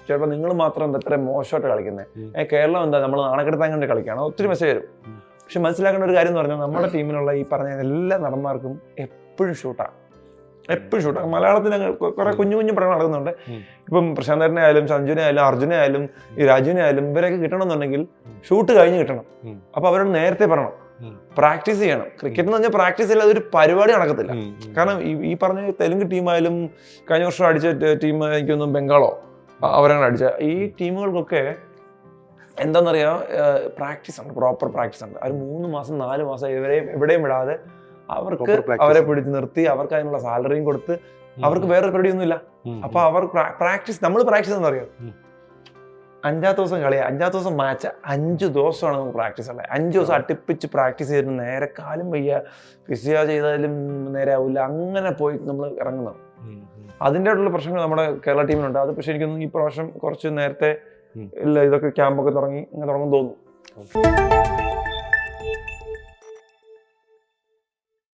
ചിലപ്പോൾ നിങ്ങൾ മാത്രം എന്താ ഇത്ര മോശമായിട്ട് കളിക്കുന്നത്, കേരളം എന്താ നമ്മൾ നാണക്കെടുത്താൻ കണ്ട് കളിക്കുകയാണ്, ഒത്തിരി മെസ്സേജ് വരും. പക്ഷെ മനസ്സിലാക്കേണ്ട ഒരു കാര്യം എന്ന് പറഞ്ഞാൽ നമ്മുടെ ടീമിലുള്ള ഈ പറഞ്ഞ എല്ലാ നടന്മാർക്കും എപ്പോഴും ഷൂട്ടാണ്, എപ്പോഴും ഷൂട്ടാണ്. മലയാളത്തിൽ കുറെ കുഞ്ഞു കുഞ്ഞു പടങ്ങൾ നടക്കുന്നുണ്ട്. ഇപ്പം പ്രശാന്തനെ ആയാലും സഞ്ജുനെ ആയാലും അർജുനെ ആയാലും ഈ രാജുവിനെ ആയാലും ഇവരൊക്കെ കിട്ടണമെന്നുണ്ടെങ്കിൽ ഷൂട്ട് കഴിഞ്ഞ് കിട്ടണം. അപ്പൊ അവരോട് നേരത്തെ പറയണം, പ്രാക്ടീസ് ചെയ്യണം. ക്രിക്കറ്റ് എന്ന് പറഞ്ഞാൽ പ്രാക്ടീസ് ഇല്ലാതെ ഒരു പരിപാടി നടക്കത്തില്ല. കാരണം ഈ പറഞ്ഞ തെലുങ്ക് ടീമായാലും കഴിഞ്ഞ വർഷം അടിച്ച ടീം എനിക്കൊന്നും ബംഗാളോ അവരങ്ങനെ അടിച്ച ഈ ടീമുകൾക്കൊക്കെ എന്താണെന്നറിയാം, പ്രാക്ടീസ് ഉണ്ട്, പ്രോപ്പർ പ്രാക്ടീസ് ഉണ്ട്. അവർ 3 മാസം 4 മാസം എവിടെയും വിടാതെ അവർക്ക് അവരെ പിടിച്ച് നിർത്തി അവർക്ക് അതിനുള്ള സാലറിയും കൊടുത്ത് അവർക്ക് വേറെ പരിപാടിയൊന്നും ഇല്ല. അപ്പൊ അവർ പ്രാക്ടീസ്, നമ്മൾ പ്രാക്ടീസ് എന്ന് പറയാം 5-ാമത്തെ ദിവസം കളിയാ, 5-ാമത്തെ ദിവസം മാച്ച്, 5 ദിവസമാണ് നമുക്ക് പ്രാക്ടീസ് ഉള്ളത്. 5 ദിവസം അടുപ്പിച്ച് പ്രാക്ടീസ് ചെയ്തിട്ട് നേരെ കാലും വയ്യ, ഫിസിയോ ചെയ്താലും നേരെ ആവില്ല, അങ്ങനെ പോയി നമ്മൾ ഇറങ്ങുന്നത്. അതിൻ്റെ ആയിട്ടുള്ള പ്രശ്നങ്ങൾ നമ്മുടെ കേരള ടീമിനുണ്ട്. അത് പക്ഷെ എനിക്കൊന്നും ഈ പ്രാവശ്യം കുറച്ച് നേരത്തെ ഇല്ല, ഇതൊക്കെ ക്യാമ്പൊക്കെ തുടങ്ങി ഇങ്ങനെ തുടങ്ങും തോന്നുന്നു.